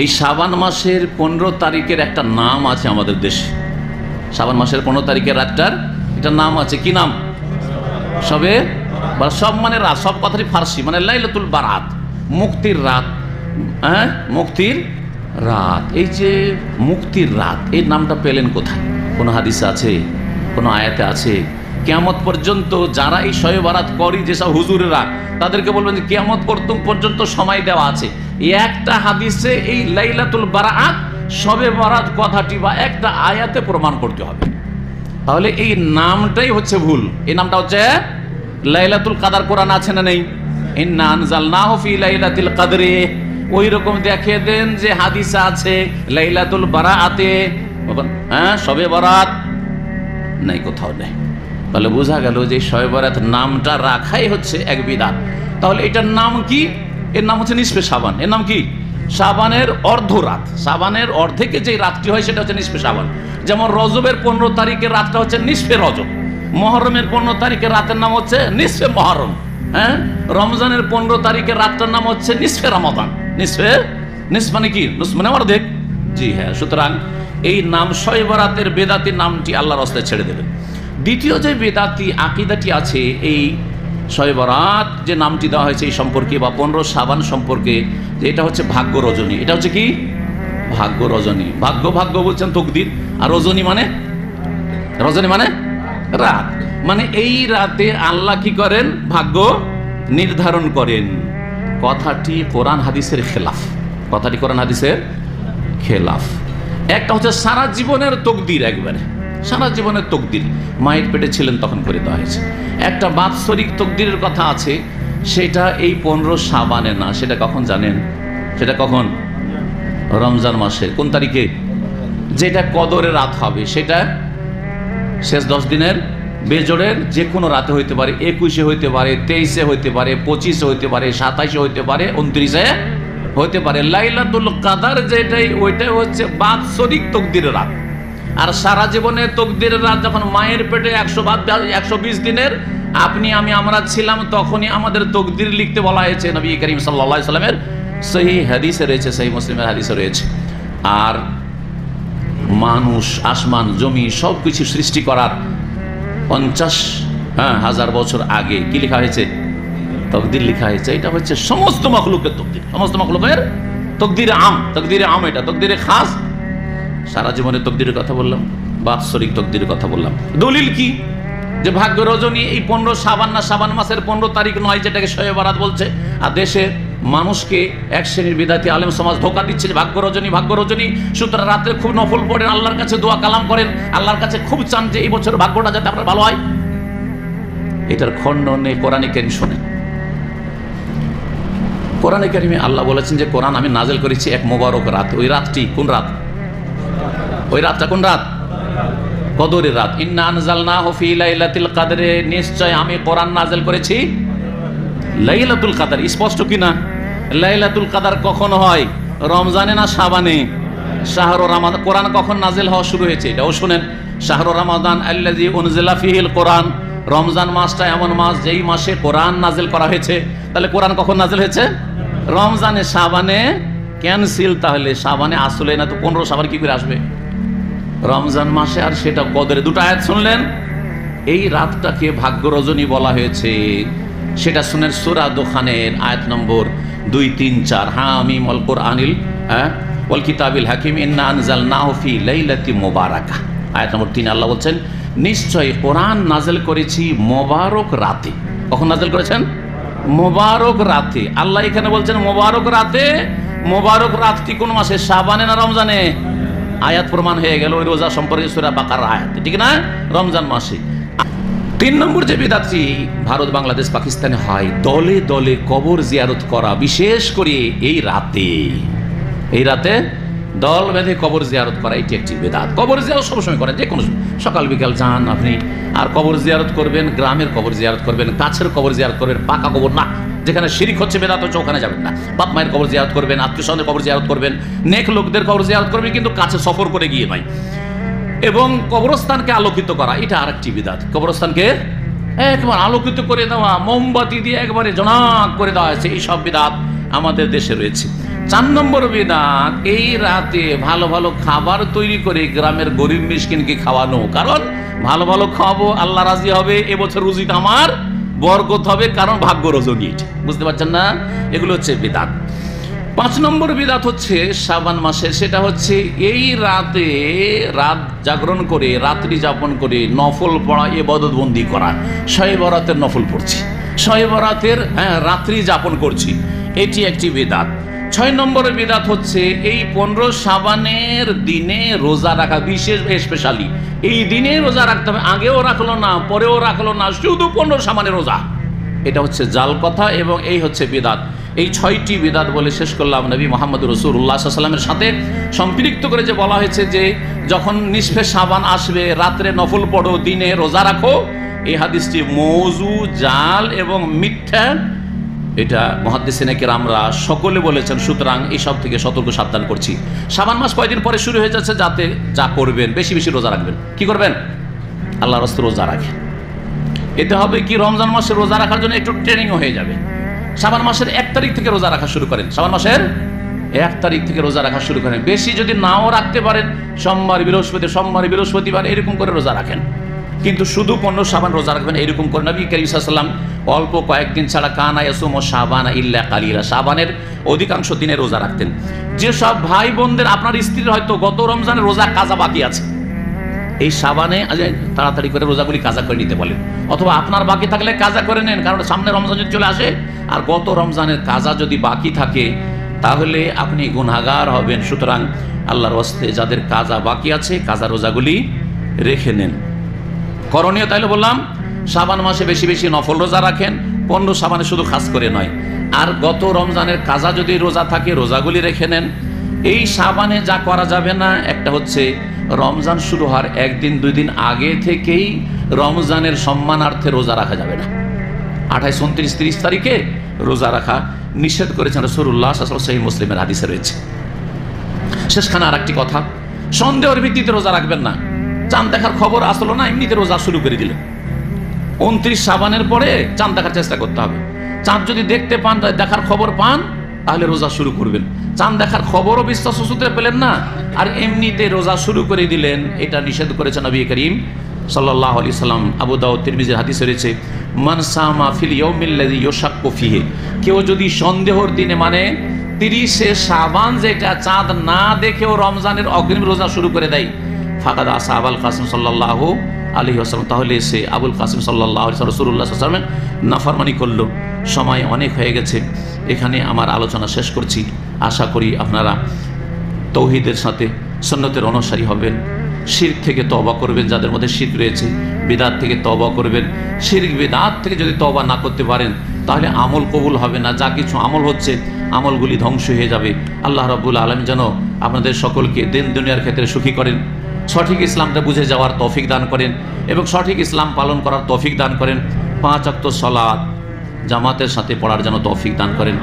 এই শাবান মাসের 15 তারিখের একটা নাম আছে আমাদের দেশে। শাবান মাসের 15 তারিখের রাতটার একটা নাম আছে। কি নাম? সবে বা সব মানে রাত, সব কথাটি ফার্সি, মানে লাইলাতুল বারাত, মুক্তির রাত। হ্যাঁ, মুক্তির রাত। এই যে মুক্তির রাত, এই নামটা পেলেন কোথায়? কোনো হাদিসে আছে? কোনো আয়াতে আছে? কিয়ামত পর্যন্ত যারা এই শবে বারাত করি, যেসব হুজুরেরা, তাদেরকে বলবেন যে কিয়ামত পর্যন্ত সময় দেওয়া আছে। একটা হাদিসে এই লাইলাতুল বারাত, শবে বারাত কথাটি বা একটা আয়াতে প্রমাণ করতে হবে। তাহলে এই নামটাই হচ্ছে ভুল। এই নামটা হচ্ছে লাইলাতুল কাদার। কোরআন আছে না নেই? ইন্না আনজালনাহু ফি লাইলাতুল কদরে। ওই রকম দেখিয়ে দেন যে হাদিসে আছে লাইলাতুল বারাতে, হ্যাঁ, শবে বারাত নাই, কোথাও নেই। তাহলে বোঝা গেল যে শবে বারাত নামটা রাখাই হচ্ছে এক বিদআত। তাহলে এটার নাম কি? এর নাম হচ্ছে নিসফে শাবান। এর নাম কি? শাবানের অর্ধ রাত। শাবানের অর্ধেকে যে রাতটি হয় সেটা হচ্ছে নিসফে শাবান। যেমন রজবের 15 তারিখের রাতটা হচ্ছে নিসফে রজব, মহরমের 15 তারিখের রাতের নাম হচ্ছে নিসফে মহরম, হ্যাঁ, রমজানের 15 তারিখের রাতটার নাম হচ্ছে নিসফে রমাদান। নিস মানে কি? মানে অর্ধেক। জি হ্যাঁ। সুতরাং এই নাম শবে বারাতের বেদাতি নামটি আল্লাহর রাস্তায় ছেড়ে দেবেন। দ্বিতীয় যে বেদাতি আকীদাটি আছে এই শবে বারাত যে নামটি দেওয়া হয়েছে এই সম্পর্কে, বা 15 শাবান সম্পর্কে, যে এটা হচ্ছে ভাগ্য রজনী। এটা হচ্ছে কি? ভাগ্য রজনী। ভাগ্য বলছেন তকদির, আর রজনী মানে রাত। মানে এই রাতে আল্লাহ কি করেন? ভাগ্য নির্ধারণ করেন। কথাটি কোরআন হাদিসের খেলাফ। কথাটি কোরআন হাদিসের খেলাফ। একটা হচ্ছে সারা জীবনের তকদির, একবারে সারা জীবনের তকদির, মায়ের পেটে ছিলেন তখন করে দেওয়া হয়েছে। একটা বাৎসরিক তকদিরের কথা আছে, সেটা এই 15 শাবানে না। সেটা কখন জানেন? সেটা কখন? রমজান মাসের কোন তারিখে? যেটা কদরের রাত হবে, সেটা শেষ 10 দিনের বেজোড়ের যে কোনো রাতে হইতে পারে। 21-এ হইতে পারে, 23-এ হইতে পারে, 25-এ হইতে পারে, 27-এ হইতে পারে, 29-এ হইতে পারে। লাইলাতুল কাদার যেটাই, ওইটাই হচ্ছে বাৎসরিক তকদিরের রাত। আর সারা জীবনের তকদিরের রাত যখন মায়ের পেটে 120 দিনের আপনি আমি আমরা ছিলাম, তখনই আমাদের তকদির লিখতে বলা হয়েছে। নবী করিম সাল্লাল্লাহু আলাইহি সাল্লামের সহিহ হাদিসে রয়েছে, সহিহ মুসলিমের হাদিসে রয়েছে। আর মানুষ, আসমান, জমি সব কিছু সৃষ্টি করার 50,000 বছর আগে কি লেখা হয়েছে? তকদির লেখা হয়েছে। এটা হচ্ছে সমস্ত মাখলুকের তকদির, সমস্ত মাখলুকের তকদিরে আম। তকদিরে আম এটা, তকদিরে খাস। সারা জীবনের তকদিরের কথা বললাম, বাৎসরিক তকদিরের কথা বললাম। দলিল কি? যে ভাগ্য রজনী এই 15 শাবান না, শাবান মাসের 15 তারিখ নয়, যেটাকে শবে বারাত বলছে। আর দেশে মানুষকে এক শ্রেণীর বিদাতি আলেম সমাজ ধোঁকা দিচ্ছে যে ভাগ্য রজনী। সুতরাং রাত্রে খুব নফল পড়েন, আল্লাহর কাছে দোয়া কালাম করেন, আল্লাহর কাছে খুব চান যে এই বছর ভাগ্যটা যাতে আপনার ভালো হয়। এটার খণ্ডনে কোরআনে কারীম শোনেন। কোরআনে কারীমে আল্লাহ বলেছেন যে কোরআন আমি নাজেল করেছি এক মোবারক রাত। ওই রাতটি কোন রাত? ওই রাতটা কোন রাত? কদরের রাত। ইন্না আনজালনাহু ফি লাইলাতুল কদরে, নিশ্চয় আমি কোরআন নাজেল করেছি লাইলাতুল কদর। স্পষ্ট কি না? লাইলাতুল কদর কখন হয়? রমজানে না শাবানে? শাহরু রমাদান। কোরআন কখন নাজেল হওয়া শুরু হয়েছে এটাও শুনেন। শাহরু রমাদান আল্লাযী উনজিলা ফীহিল কোরআন। রমজান মাসটা এমন মাস যেই মাসে কোরআন নাজেল করা হয়েছে। তাহলে কোরআন কখন নাজেল হয়েছে? রমজানে। শাবানে ক্যান্সেল। তাহলে শাবানে আসলে না তো 15 শাবান কি করে আসবে? রমজান মাসে, আর সেটা কদরে। দুটো আয়াত শুনলেন। এই রাতটাকে ভাগ্য রজনী বলা হয়েছে, সেটা শুনেন সূরা দুখানের আয়াত নম্বর 2, 3, 4। হামিম ওয়াল কুরআনিল ওয়াল কিতাবিল হাকিম ইন্না আনজালনাহু ফি লাইলাতি মুবারাকা। আয়াত নম্বর 3 আল্লাহ বলছেন নিশ্চয় কোরআন নাজেল করেছি মোবারক রাতে। কখন নাজেল করেছেন? মোবারক রাতে। আল্লাহ এখানে বলছেন মোবারক রাতে। মোবারক রাতটি কোন মাসে? শাবানে না রমজানে? আয়াত প্রমাণ হয়ে গেল ওই রোজা সম্পর্কে সূরা বাকারার আয়াত, ঠিক না? রমজান মাসে। 3 নম্বর যে বিদআতটি ভারত, বাংলাদেশ, পাকিস্তানে হয়, দলে দলে কবর জিয়ারত করা, বিশেষ করে এই রাতে দল বেঁধে কবর জিয়ারত করা, এটি একটি বিদআত। কবর জিয়ারত সবসময় করেন, যে কোনো সকাল বিকাল যান আপনি, আর কবর জিয়ারত করবেন, গ্রামের কবর জিয়ারত করবেন, কাছের কবর জিয়ারত করবেন, পাকা কবর না। যেখানে শিরিক হচ্ছে, বেদাত হচ্ছে, ওখানে যাবেন না। বাপ মায়ের কবর জিয়ারত করবেন, আত্মীয় স্বজনের কবর জিয়ারত করবেন, নেক লোকদের কবর জিয়ারত করবেন, কিন্তু কাছে সফর করে গিয়ে নয়। এবং কবরস্থানকে আলোকিত করা, এটা আরেকটি বিদআত। কবরস্থানকে একবার আলোকিত করে দেওয়া, মোমবাতি দিয়ে একবারে জনাক করে দেওয়া হয়েছে, এই সব বিদআত আমাদের দেশে রয়েছে। 4 নম্বর বিদআত, এই রাতে ভালো ভালো খাবার তৈরি করে গ্রামের গরিব মিসকিনকে খাওয়ানো। কারণ ভালো ভালো খাওয়াবো, আল্লাহ রাজি হবে, এবছর রুজিটা আমার বরকত হবে, কারণ ভাগ্য রজনী। বুঝতে পারছেন না? এগুলো হচ্ছে বিদআত। 5 নম্বর বিদআত হচ্ছে শাবান মাসে, সেটা হচ্ছে এই রাতে রাত জাগরণ করে, রাত্রি যাপন করে নফল পড়া, ইবাদত বন্দি করা। শবে বরাতের নফল পড়ছি, শবে বরাতের রাত্রি যাপন করছি, এটি একটি বিদআত। 6 নম্বরের বিদআত হচ্ছে এই 15 শাবানের দিনে রোজা রাখা, বিশেষ স্পেশালি এই দিনে রোজা রাখতে হবে, আগেও রাখলো না, পরেও রাখলো না, শুধু 15 শাবানের রোজা। এটা হচ্ছে জাল কথা এবং এই হচ্ছে বিদআত। এই 6টি বিদআত বলে শেষ করলাম। নবী মুহাম্মদ রাসূলুল্লাহ সাল্লাল্লাহু আলাইহি ওয়াসাল্লামের সাথে সম্পৃক্ত করে যে বলা হয়েছে যে যখন নিসফে শাবান আসবে, রাত্রে নফল পড়ো, দিনে রোজা রাখো, এই হাদিসটি মওযু, জাল এবং মিথ্যা, এটা মুহাদ্দিসিনে কেরামরা সকলে বলেছেন। সুতরাং এইসব থেকে সতর্ক সাবধান করছি। শাবান মাস কয়দিন পরে শুরু হয়ে যাচ্ছে, যাতে যা করবেন বেশি বেশি রোজা রাখবেন। কি করবেন? আল্লাহর রাস্তায় রোজা রাখেন। এতে হবে কি, রমজান মাসে রোজা রাখার জন্য একটু ট্রেনিং হয়ে যাবে। শাবান মাসের 1 তারিখ থেকে রোজা রাখা শুরু করেন, শাবান মাসের 1 তারিখ থেকে রোজা রাখা শুরু করেন। বেশি যদি নাও রাখতে পারেন, সোমবার বৃহস্পতিবার এরকম করে রোজা রাখেন, কিন্তু শুধু 15 শাবান রোজা রাখবেন এরকম করে। নবী করিম সাল্লাল্লাহু আলাইহি ওয়াসাল্লাম অল্প কয়েকদিন ছাড়া কানা ইয়াসুমু শাবানা ইল্লা কালিলা, শাবানের অধিকাংশ দিনে রোজা রাখতেন। যেসব ভাই বোনদের আপনার স্ত্রীর হয়তো গত রমজানের রোজা কাজা বাকি আছে, এই শাবানে তাড়াতাড়ি করে রোজাগুলি কাজা করে নিতে বলেন, অথবা আপনার বাকি থাকলে কাজা করে নেন, কারণ সামনে রমজান যদি চলে আসে আর গত রমজানের কাজা যদি বাকি থাকে তাহলে আপনি গুনাহগার হবেন। সুতরাং আল্লাহর ওয়াস্তে যাদের কাজা বাকি আছে, কাজা রোজাগুলি রেখে নেন। করণীয় তাইলে বললাম, শাবান মাসে বেশি বেশি নফল রোজা রাখেন, 15 শাবানে শুধু খাস করে নয়। আর গত রমজানের কাজা যদি রোজা থাকে, রোজাগুলি রেখে নেন। এই শাবানে যা করা যাবে না, একটা হচ্ছে রমজান শুরু হওয়ার 1 দিন 2 দিন আগে থেকেই রমজানের সম্মানার্থে রোজা রাখা যাবে না। 28, 29, 30 তারিখে রোজা রাখা নিষেধ করেছেন রাসূলুল্লাহ সাল্লাল্লাহু আলাইহি ওয়াসাল্লাম, সহিহ মুসলিমের হাদিসে রয়েছে। শেষখানে আর একটি কথা, সন্দেহের ভিত্তিতে রোজা রাখবেন না। চাঁদ দেখার খবর আসলো না, এমনিতে রোজা শুরু করে দিলেন। 29 শাবানের পরে চাঁদ দেখার চেষ্টা করতে হবে। চাঁদ যদি দেখতে পান, দেখার খবর পান, তাহলে রোজা শুরু করবেন। চাঁদ দেখার খবরও বিশ্বাস সূত্রে পেলেন না, আর এমনিতে রোজা শুরু করে দিলেন, এটা নিষেধ করেছেন নবী করিম সাল্লাল্লাহু আলাইহি ওয়াসাল্লাম। আবু দাউদ, তিরমিজির হাদিসে রয়েছে, মান সামা ফিল ইয়াউমিল্লাযী ইউশাক্কু ফিহি, কেউ যদি সন্দেহের দিনে, মানে 30শে শাবান, যেটা চাঁদ না দেখেও রমজানের অগ্রিম রোজা শুরু করে দেয়, ফাকাদ আসা আবুল কাসিম সাল্লাল্লাহু আলাইহি ওয়াসাল্লাম, তাহলে সে আবুল কাসিম সাল্লাল্লাহু আলাইহি ওয়াসাল্লাম রাসূলুল্লাহ সাল্লাল্লাহু আলাইহি ওয়াসাল্লামের নাফরমানি করলো। সময় অনেক হয়ে গেছে, এখানে আমার আলোচনা শেষ করছি। আশা করি আপনারা তৌহিদের সাথে সুন্নতের অনুসারী হবেন, শিরক থেকে তওবা করবেন, যাদের মধ্যে শিরক রয়েছে, বিদআত থেকে তওবা করবেন। শিরক বিদআত থেকে যদি তওবা না করতে পারেন, তাহলে আমল কবুল হবে না। যা কিছু আমল হচ্ছে, আমলগুলি ধ্বংস হয়ে যাবে। আল্লাহ রাব্বুল আলামিন যেন আপনাদের সকলকে দিন দুনিয়ার ক্ষেত্রে সুখী করেন, সঠিক ইসলামটা বুঝে যাওয়ার তৌফিক দান করেন এবং সঠিক ইসলাম পালন করার তৌফিক দান করেন। 5 ওয়াক্ত সালাত জামাতের সাথে পড়ার যেন তৌফিক দান করেন।